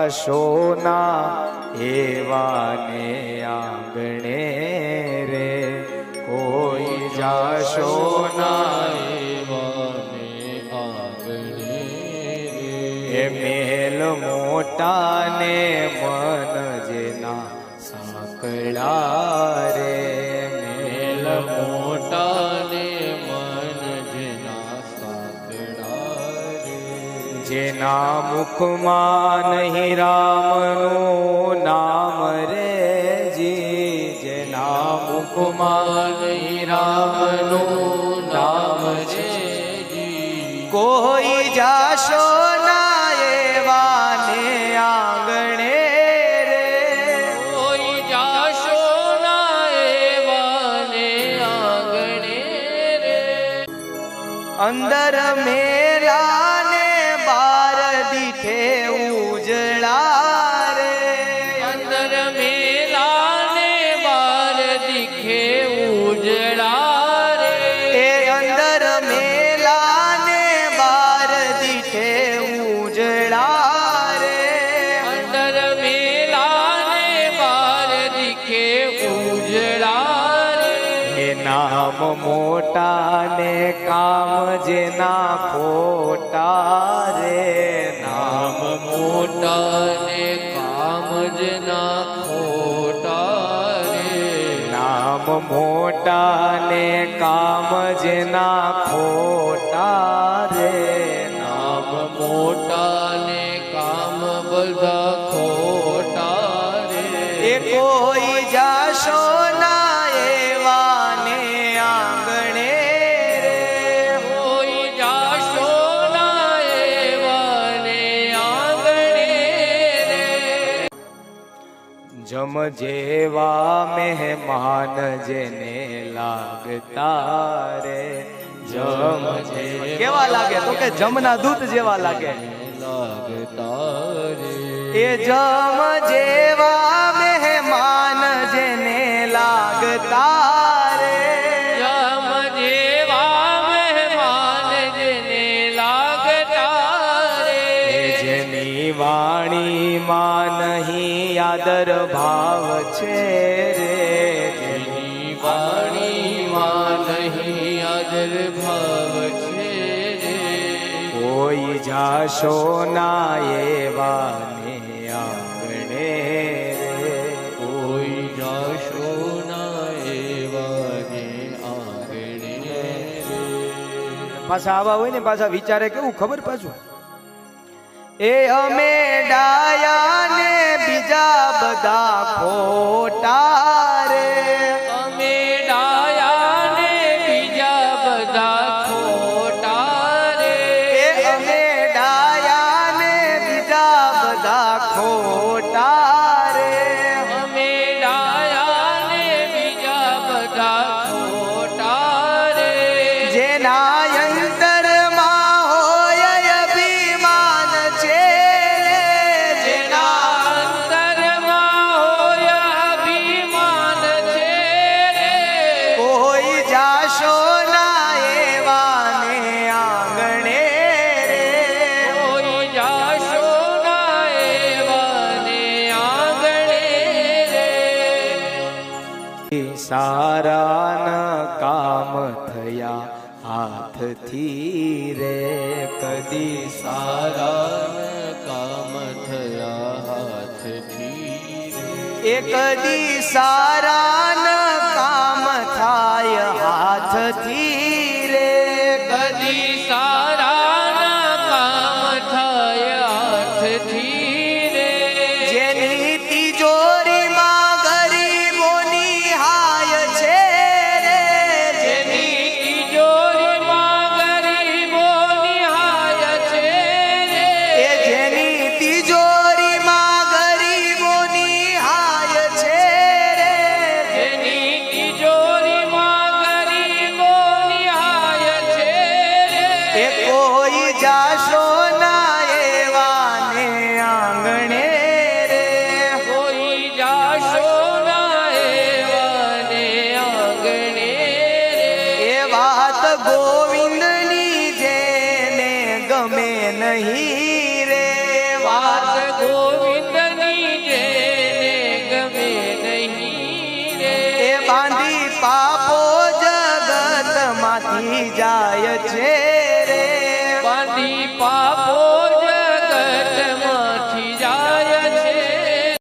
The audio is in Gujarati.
જાશોના એવાને આંગણે રે, કોઈ જાશોના એવાને આંગણે એ મેલ મોટાને મન જેના સાંકળા રે, મેલ મોટાને મન જેના સાંકળા રે, જેના મુખમાં નહીં રામનું નામ રે જી, જેના મુખમાં નહીં રામનું નામ છે, કોઈ જાશો ના એવાને આંગણે રે, કોઈ જાશો ના એવાને આંગણે રે, અંદર મેલાને બાર દીઠે ઉજળા રે, અંદર મેલાને બાર દીખે ઉજળા રે, એ અંદર મેલાને બાર દીઠે ઉજળા રે, અંદર મેલાને બાર દીખે ઉજળા રે, એ નામ મોટા ને કામ જેના ખોટા રે, નામ મોટા ને કામ જેના ખોટા રે, નામ મોટા ને કામ જેના ખોટા રે, નામ મોટા ને કામ બધા ખોટા રે, એ કોઈ જાશો ના એવાને આંગણે રે, કોઈ જાશો ના એવાને આંગણે રે, જમ જેવા મહેમાન જેને લાગતા રે, જમ જેવા કેવા લાગે તો કે જમના દૂત જેવા લાગે, લાગતા રે, એ જમ જેવા મહેમાન જેને લાગતા રે, જમ જેવા મહેમાન જેને લાગતા રે, જેની વાણીમાં નહીં આદર ભાવ છે રે, જેની વાણીમાં નહીં આદર ભાવ છે રે, કોઈ જાશો ના એવાને આંગણે રે, કોઈ જાશો ના એવાને આંગણે રે, પાછા આવા હોય ને પાછા વિચારે કેવું ખબર પાછું, એ અમે ડાયા ને બીજા બધા ખોટા રે, અમે ડાયા ને બીજા બધા ખોટા રે, એ અમે ડાયા ને બીજા બધા ખોટા રે, અમે ડાયા ને બીજા બધા ખોટા રે, જેના અંતરમાં હોય અભિમાન છે રે, જેના અંતરમાં હોય અભિમાન છે રે, કોઈ જાશો ના એવાને આંગણે રે, કોઈ જાશો ના એવાને આંગણે રે, સારા ન કામ થયા હાથથી રે, કદી સારા કામ થયા હાથથી રે, એ કદી સારા ન કામ થાય હાથથી રે, કદી સારા કામ થાય હાથથી રે, જેની તિજોરીમાં ગરીબોની હાય છે રે, જેની તિજોરીમાં ગરીબોની હાય છે રે, એ જેની તિજોરીમાં ગરીબોની હાય છે રે, જેની તિજોરીમાં ગરીબોની હાય છે રે, એ કોઈ જાશો ના એવાને આંગણે રે, કોઈ જાશો ના એવાને આંગણે રે, એ વાત ગોવિંદની જેને ગમે નહીં રે, વાત વાત ગોવિંદ છે રે બાંધી પાપ